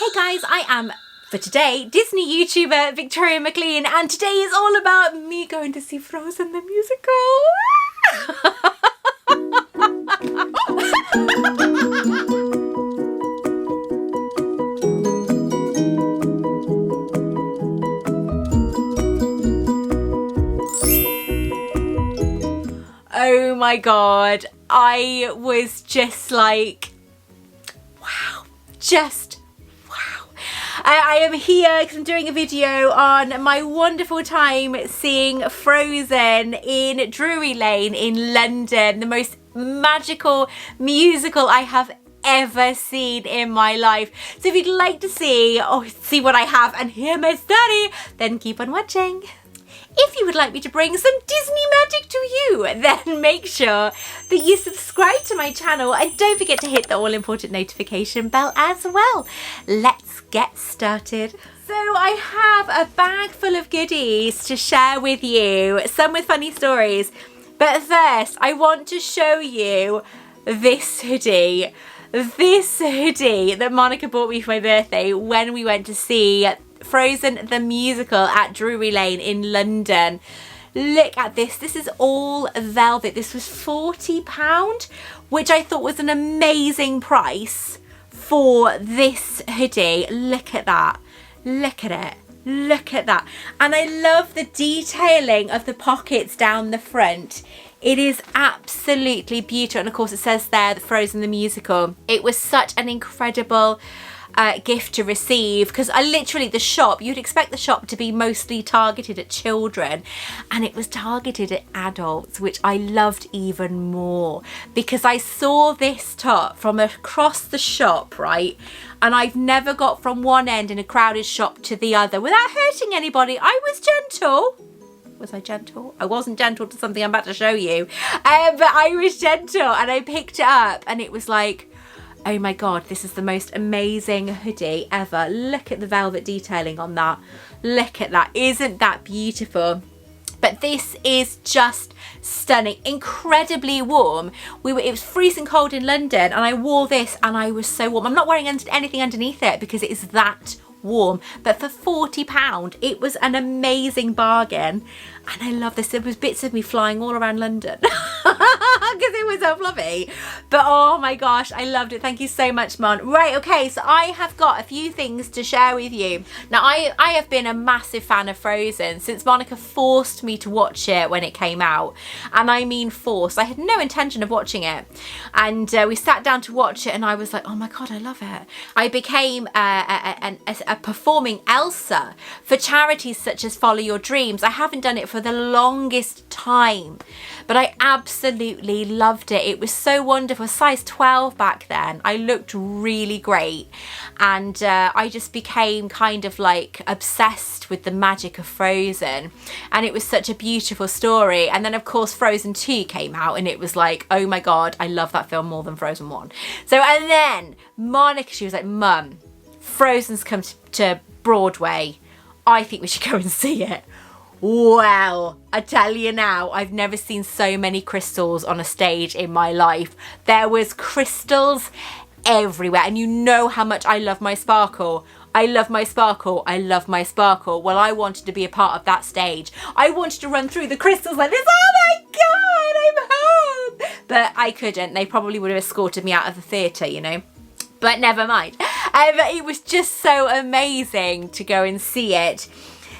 Hey guys, I am, for today, Disney YouTuber Victoria Maclean, and today is all about me going to see Frozen the musical. Oh my god, I was just like, wow, just wow. I am here because I'm doing a video on my wonderful time seeing Frozen in Drury Lane in London, the most magical musical I have ever seen in my life. So if you'd like to see what I have and hear my story, then keep on watching. If you would like me to bring some Disney magic to you, then make sure that you subscribe to my channel and don't forget to hit the all-important notification bell as well. Let's get started. So I have a bag full of goodies to share with you, some with funny stories. But first, I want to show you this hoodie. This hoodie that Monica bought me for my birthday when we went to see Frozen the musical at Drury Lane in London. Look at this. This is all velvet. This was £40, which I thought was an amazing price for this hoodie. Look at that. Look at it. Look at that. And I love the detailing of the pockets down the front. It is absolutely beautiful. And of course it says there, the Frozen the musical. It was such an incredible gift to receive, because the shop, you'd expect the shop to be mostly targeted at children, and it was targeted at adults, which I loved even more, because I saw this top from across the shop, right, and I've never got from one end in a crowded shop to the other without hurting anybody. I was gentle. Was I gentle? I wasn't gentle to something I'm about to show you, but I was gentle, and I picked it up and it was like, oh my god, this is the most amazing hoodie ever. Look at the velvet detailing on that. Look at that. Isn't that beautiful? But this is just stunning. Incredibly warm. It was freezing cold in London, and I wore this and I was so warm. I'm not wearing anything underneath it because it is that warm, but for £40 it was an amazing bargain, and I love this. There was bits of me flying all around London because it was so fluffy, but oh my gosh, I loved it. Thank you so much, Mon. Right, okay, so I have got a few things to share with you. Now I have been a massive fan of Frozen since Monica forced me to watch it when it came out, and I mean forced. I had no intention of watching it, and we sat down to watch it and I was like, oh my god, I love it. I became a performing Elsa for charities such as Follow Your Dreams. I haven't done it for the longest time, but I absolutely loved it. It was so wonderful. Size 12 back then. I looked really great, and I just became kind of like obsessed with the magic of Frozen, and it was such a beautiful story. And then of course Frozen 2 came out, and it was like, oh my god, I love that film more than Frozen 1. So, and then Monica, she was like, Mum, Frozen's come to Broadway. I think we should go and see it. Well, I tell you now, I've never seen so many crystals on a stage in my life. There was crystals everywhere, and you know how much I love my sparkle. I love my sparkle. I love my sparkle. Well, I wanted to be a part of that stage. I wanted to run through the crystals like this. Oh my god, I'm home! But I couldn't. They probably would have escorted me out of the theatre, you know. But never mind. It was just so amazing to go and see it.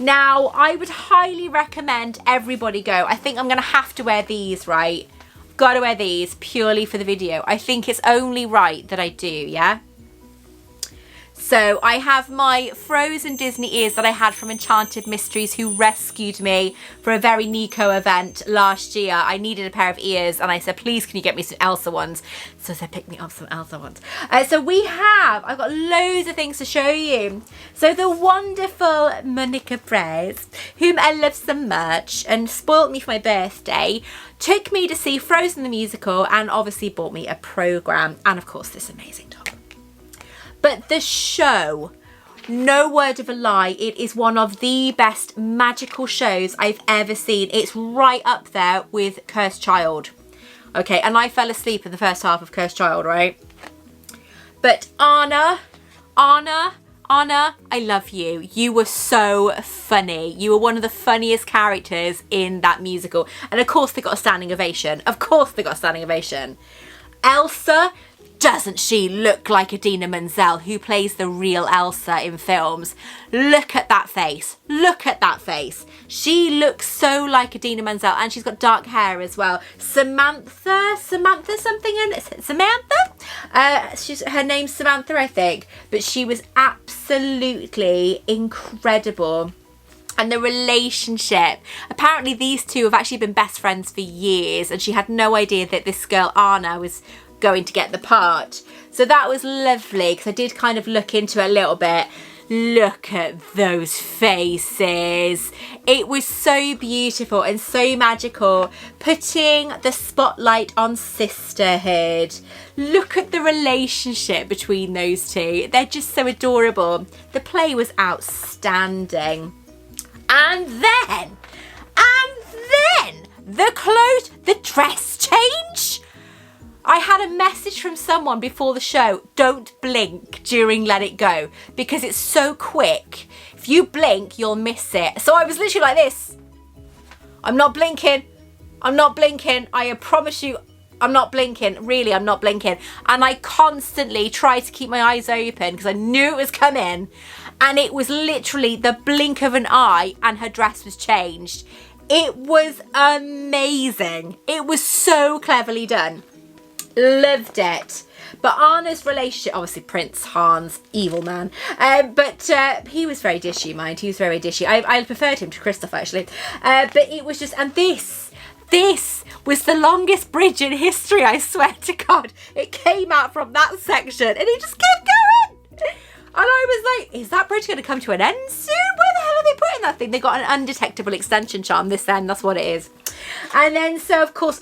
Now, I would highly recommend everybody go. I think I'm going to have to wear these, right? I've got to wear these purely for the video. I think it's only right that I do, yeah? So I have my Frozen Disney ears that I had from Enchanted Mysteries, who rescued me for a very Nico event last year. I needed a pair of ears and I said, please can you get me some Elsa ones? So they picked me up some Elsa ones. I've got loads of things to show you. So the wonderful Monica Prez, whom I love so much and spoilt me for my birthday, took me to see Frozen the musical and obviously bought me a programme and of course this amazing top. But the show, no word of a lie, it is one of the best magical shows I've ever seen. It's right up there with Cursed Child. Okay, and I fell asleep in the first half of Cursed Child, right? But Anna Anna, I love you. You were so funny. You were one of the funniest characters in that musical. And of course they got a standing ovation. Of course they got a standing ovation. Elsa, doesn't she look like Idina Menzel, who plays the real Elsa in films? Look at that face. Look at that face. She looks so like Idina Menzel, and she's got dark hair as well. Samantha something in it. Samantha? Her name's Samantha, I think. But she was absolutely incredible. And the relationship, apparently these two have actually been best friends for years, and she had no idea that this girl Anna was going to get the part. So that was lovely, because I did kind of look into it a little bit. Look at those faces. It was so beautiful and so magical, putting the spotlight on sisterhood. Look at the relationship between those two. They're just so adorable. The play was outstanding. And then the dress change. I had a message from someone before the show, don't blink during Let It Go, because it's so quick. If you blink, you'll miss it. So I was literally like this. I'm not blinking. I'm not blinking. I promise you, I'm not blinking. Really, I'm not blinking. And I constantly tried to keep my eyes open because I knew it was coming. And it was literally the blink of an eye and her dress was changed. It was amazing. It was so cleverly done. Loved it. But Anna's relationship, obviously Prince Hans, evil man, but he was very dishy, mind. He was very dishy. I preferred him to Christoph, actually. But it was just, and this was the longest bridge in history, I swear to God. It came out from that section and it just kept going. And I was like, is that bridge going to come to an end soon? Where the hell are they putting that thing? They got an undetectable extension charm this end, that's what it is. And then, so of course,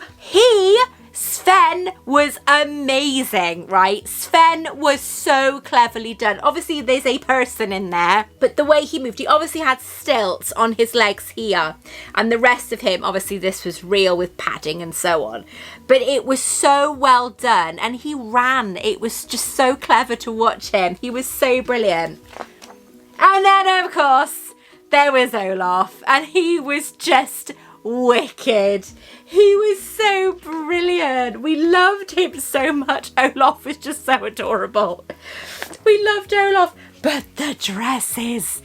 Sven was amazing, right? Sven was so cleverly done. Obviously, there's a person in there, but the way he moved, he obviously had stilts on his legs here. And the rest of him, obviously, this was real with padding and so on. But it was so well done. And he ran. It was just so clever to watch him. He was so brilliant. And then, of course, there was Olaf. And he was just wicked. He was so brilliant. We loved him so much. Olaf was just so adorable. We loved Olaf. But the dresses.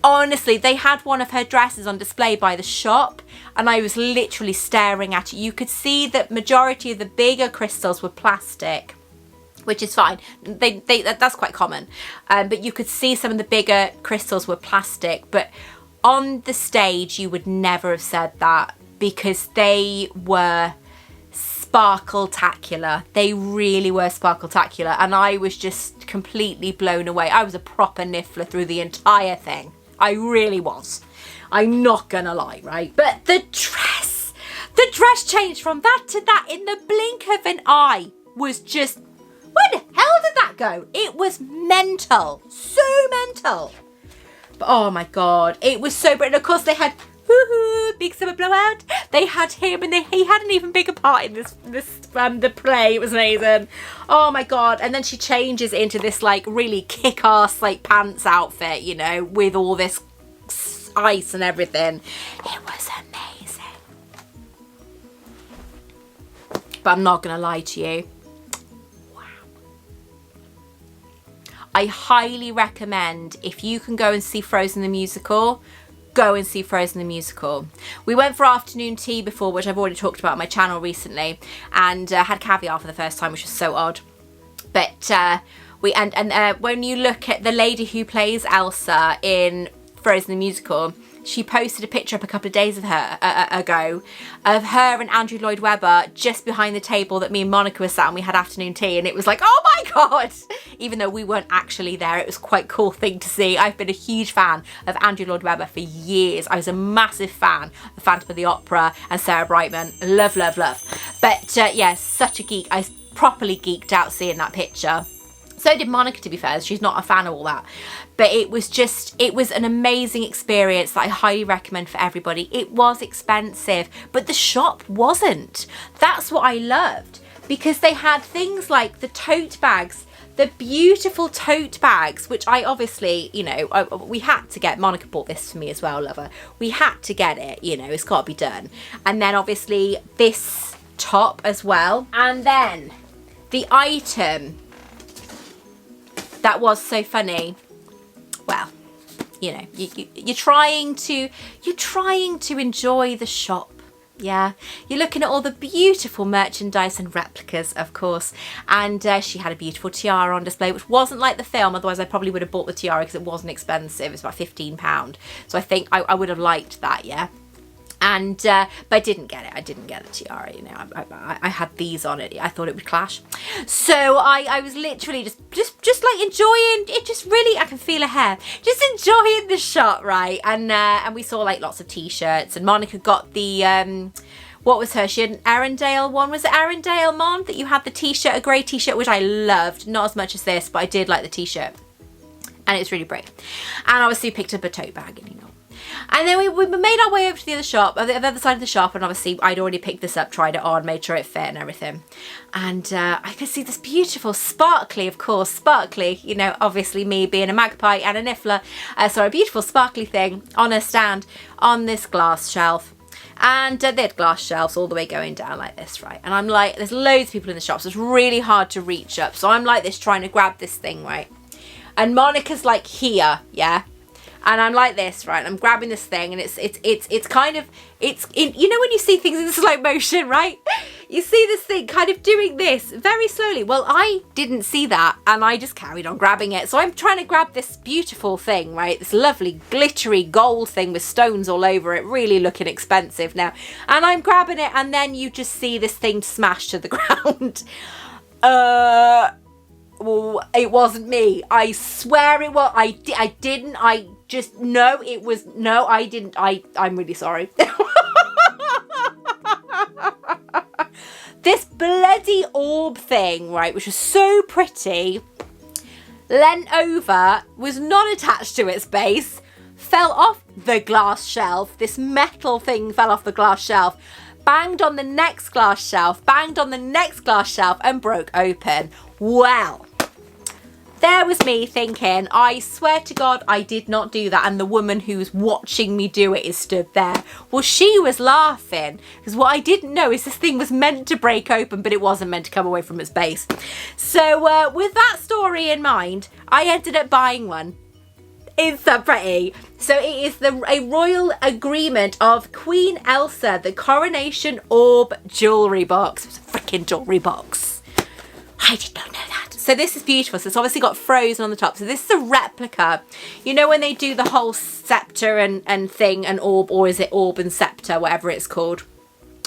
Honestly, they had one of her dresses on display by the shop and I was literally staring at it. You could see that majority of the bigger crystals were plastic, which is fine. That's quite common. But you could see some of the bigger crystals were plastic, but on the stage, you would never have said that because they were sparkle-tacular. They really were sparkle-tacular. And I was just completely blown away. I was a proper niffler through the entire thing. I really was. I'm not gonna lie, right? But the dress changed from that to that in the blink of an eye was just, where the hell did that go? It was mental. So mental. Oh my God, it was so brilliant. Of course they had Big Summer Blowout. They had him and he had an even bigger part in the play. It was amazing. Oh my God. And then she changes into this like really kick-ass like pants outfit, you know, with all this ice and everything. It was amazing. But I'm not gonna lie to you. I highly recommend, if you can go and see Frozen the Musical, go and see Frozen the Musical. We went for afternoon tea before, which I've already talked about on my channel recently, and had caviar for the first time, which was so odd. But when you look at the lady who plays Elsa in Frozen the Musical, she posted a picture up a couple of days of her ago of her and Andrew Lloyd Webber just behind the table that me and Monica were sat and we had afternoon tea, and it was like, oh my God, even though we weren't actually there. It was quite a cool thing to see. I've been a huge fan of Andrew Lloyd Webber for years. I was a massive fan of Phantom of the Opera and Sarah Brightman. Love. But yeah, such a geek. I properly geeked out seeing that picture. So did Monica, to be fair. She's not a fan of all that. But it was an amazing experience that I highly recommend for everybody. It was expensive, but the shop wasn't. That's what I loved, because they had things like the tote bags the beautiful tote bags, which I obviously, you know, we had to get. Monica bought this for me as well, lover. We had to get it, you know, it's got to be done. And then obviously this top as well. And then the item that was so funny, well, you know, you're trying to enjoy the shop. Yeah, you're looking at all the beautiful merchandise and replicas, of course. And she had a beautiful tiara on display, which wasn't like the film. Otherwise, I probably would have bought the tiara because it wasn't expensive. It was about £15. So I think I would have liked that, yeah. And but I didn't get it. I didn't get the tiara, you know. I had these on it. I thought it would clash. So I was literally just like enjoying it. Just really, I can feel her hair. Just enjoying the shot, right? And we saw like lots of t-shirts. And Monica got the what was her? She had an Arundel one. Was it Arundel, Mon? That you had the t-shirt, a grey t-shirt, which I loved. Not as much as this, but I did like the t-shirt. And it's really brave. And obviously picked up a tote bag, and you know. And then we made our way over to the other shop, the other side of the shop, and obviously I'd already picked this up, tried it on, made sure it fit and everything. And I could see this beautiful, sparkly, of course, sparkly, you know, obviously me being a magpie and a niffler, so a beautiful sparkly thing on a stand on this glass shelf. And they had glass shelves all the way going down like this, right? And I'm like, there's loads of people in the shop, so it's really hard to reach up. So I'm like this, trying to grab this thing, right? And Monica's like here, yeah? And I'm like this, right? I'm grabbing this thing, and it's kind of, you know when you see things in slow motion, right? You see this thing kind of doing this very slowly. Well, I didn't see that, and I just carried on grabbing it. So I'm trying to grab this beautiful thing, right? This lovely glittery gold thing with stones all over it, really looking expensive now. And I'm grabbing it, and then you just see this thing smash to the ground. Well, it wasn't me. I swear it was. I didn't. I'm really sorry. This bloody orb thing, right, which was so pretty, leant over, was not attached to its base, fell off the glass shelf. This metal thing fell off the glass shelf, banged on the next glass shelf, banged on the next glass shelf, and broke open. Well, there was me thinking, I swear to God, I did not do that. And the woman who's watching me do it is stood there. Well, she was laughing because what I didn't know is this thing was meant to break open, but it wasn't meant to come away from its base. So with that story in mind, I ended up buying one. It's so pretty. So it is a royal agreement of Queen Elsa, the coronation orb jewellery box. It was a freaking jewellery box. I did not know that. So this is beautiful. So it's obviously got frozen on the top. So this is a replica. You know when they do the whole scepter and thing and orb, or is it orb and scepter, whatever it's called?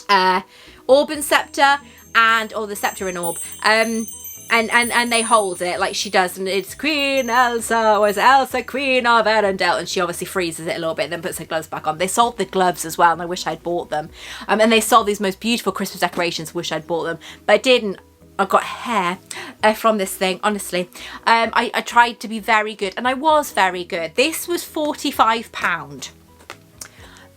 Orb and scepter, or the scepter and orb. And they hold it like she does, and it's Queen Elsa, or is Elsa Queen of Arundel, and she obviously freezes it a little bit and then puts her gloves back on. They sold the gloves as well, and I wish I'd bought them. And they sold these most beautiful Christmas decorations, wish I'd bought them, but I didn't. I got hair from this thing, honestly. I tried to be very good, and I was very good. This was £45,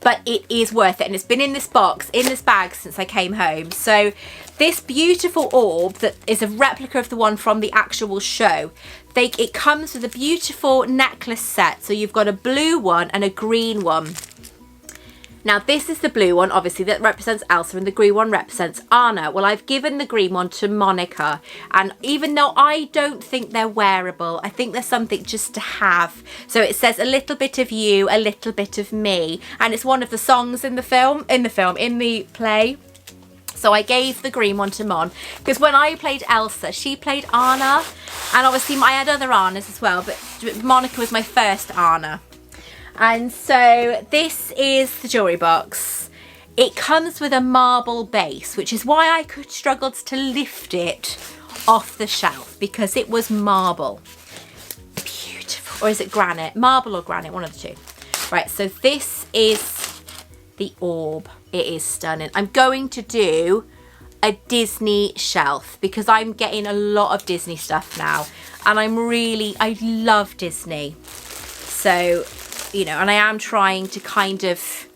but it is worth it, and it's been in this box, in this bag since I came home. So this beautiful orb that is a replica of the one from the actual show, it comes with a beautiful necklace set. So you've got a blue one and a green one. Now this is the blue one, obviously, that represents Elsa, and the green one represents Anna. Well, I've given the green one to Monica, and even though I don't think they're wearable, I think they're something just to have. So it says a little bit of you, a little bit of me, and it's one of the songs in the play. So I gave the green one to Mon, because when I played Elsa, she played Anna, and obviously I had other Annas as well, but Monica was my first Anna. And so this is the jewellery box. It comes with a marble base, which is why I struggled to lift it off the shelf, because it was marble. Beautiful. Or is it granite? Marble or granite, one of the two. Right, so this is the orb. It is stunning. I'm going to do a Disney shelf because I'm getting a lot of Disney stuff now. And I love Disney. So, you know, and I am trying to kind of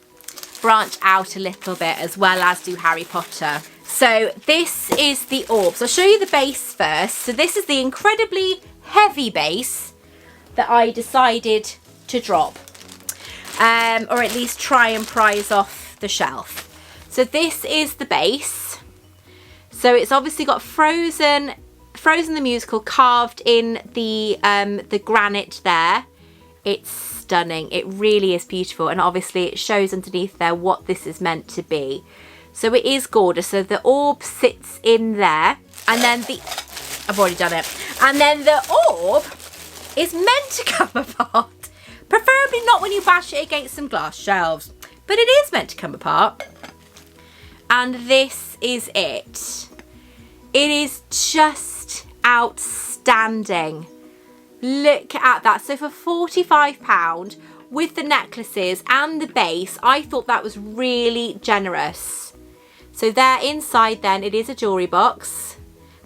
branch out a little bit as well as do Harry Potter. So this is the orb. So I'll show you the base first. So this is the incredibly heavy base that I decided to drop. Or at least try and prize off the shelf. So this is the base. So it's obviously got Frozen the musical carved in the granite there. It's stunning. It really is beautiful. And obviously it shows underneath there what this is meant to be. So it is gorgeous. So the orb sits in there. And then I've already done it. And then the orb is meant to come apart. Preferably not when you bash it against some glass shelves. But it is meant to come apart. And this is it. It is just outstanding. Look at that. So for £45 with the necklaces and the base, I thought that was really generous. So there inside then, it is a jewellery box.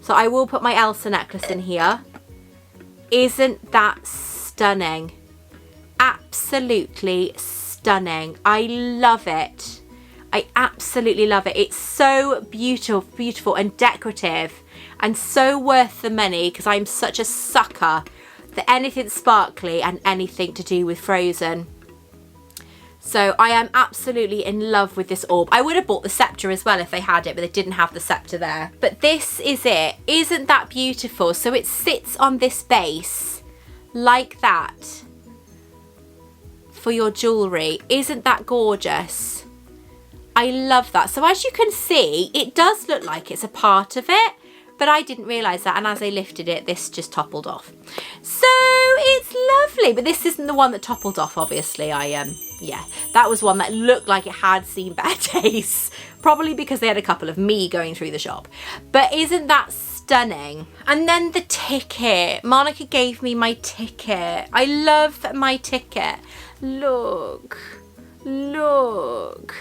So I will put my Elsa necklace in here. Isn't that stunning? Absolutely stunning. I love it. I absolutely love it. It's so beautiful and decorative and so worth the money because I'm such a sucker for anything sparkly and anything to do with Frozen. So I am absolutely in love with this orb. I would have bought the scepter as well if they had it, but they didn't have the scepter there. But this is it. Isn't that beautiful? So it sits on this base like that for your jewellery. Isn't that gorgeous? I love that. So as you can see, it does look like it's a part of it, but I didn't realise that. And as I lifted it, this just toppled off. So it's lovely, but this isn't the one that toppled off, obviously. Yeah, that was one that looked like it had seen better days. Probably because they had a couple of me going through the shop. But isn't that stunning? And then the ticket. Monica gave me my ticket. I love my ticket. Look. Look.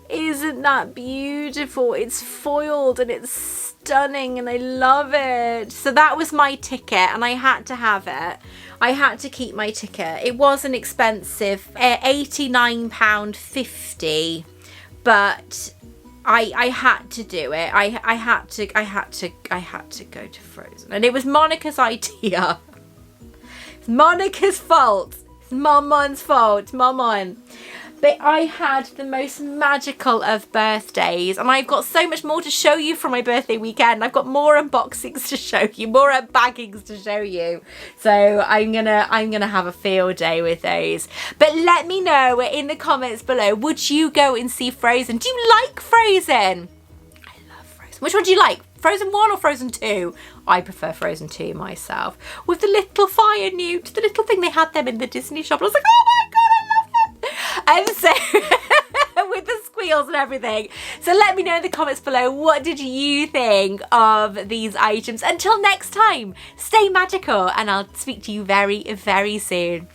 Isn't that beautiful? It's foiled and it's stunning and I love it. So that was my ticket and I had to have it. I had to keep my ticket. It wasn't expensive, £89.50, but I had to do it. I had to go to Frozen. And it was Monica's idea. It's Monica's fault. It's Mama's fault. It's Mama. But I had the most magical of birthdays and I've got so much more to show you from my birthday weekend. I've got more unboxings to show you, more unbaggings to show you. So I'm gonna have a field day with those. But let me know in the comments below, would you go and see Frozen? Do you like Frozen? I love Frozen. Which one do you like? Frozen 1 or Frozen 2? I prefer Frozen 2 myself. With the little fire newt, the little thing they had them in the Disney shop. I was like, oh my God, I love them. And so, with the squeals and everything. So let me know in the comments below, what did you think of these items? Until next time, stay magical and I'll speak to you very, very soon.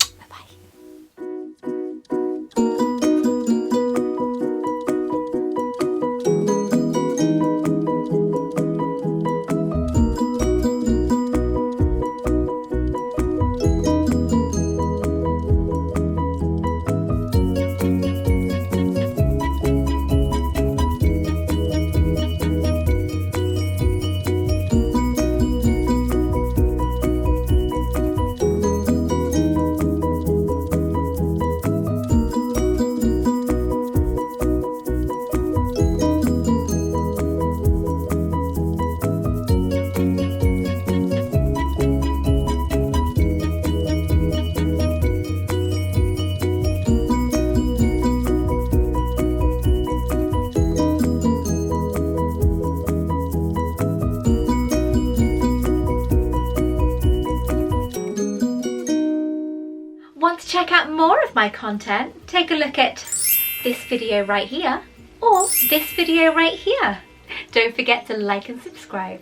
Want to check out more of my content? Take a look at this video right here or this video right here. Don't forget to like and subscribe.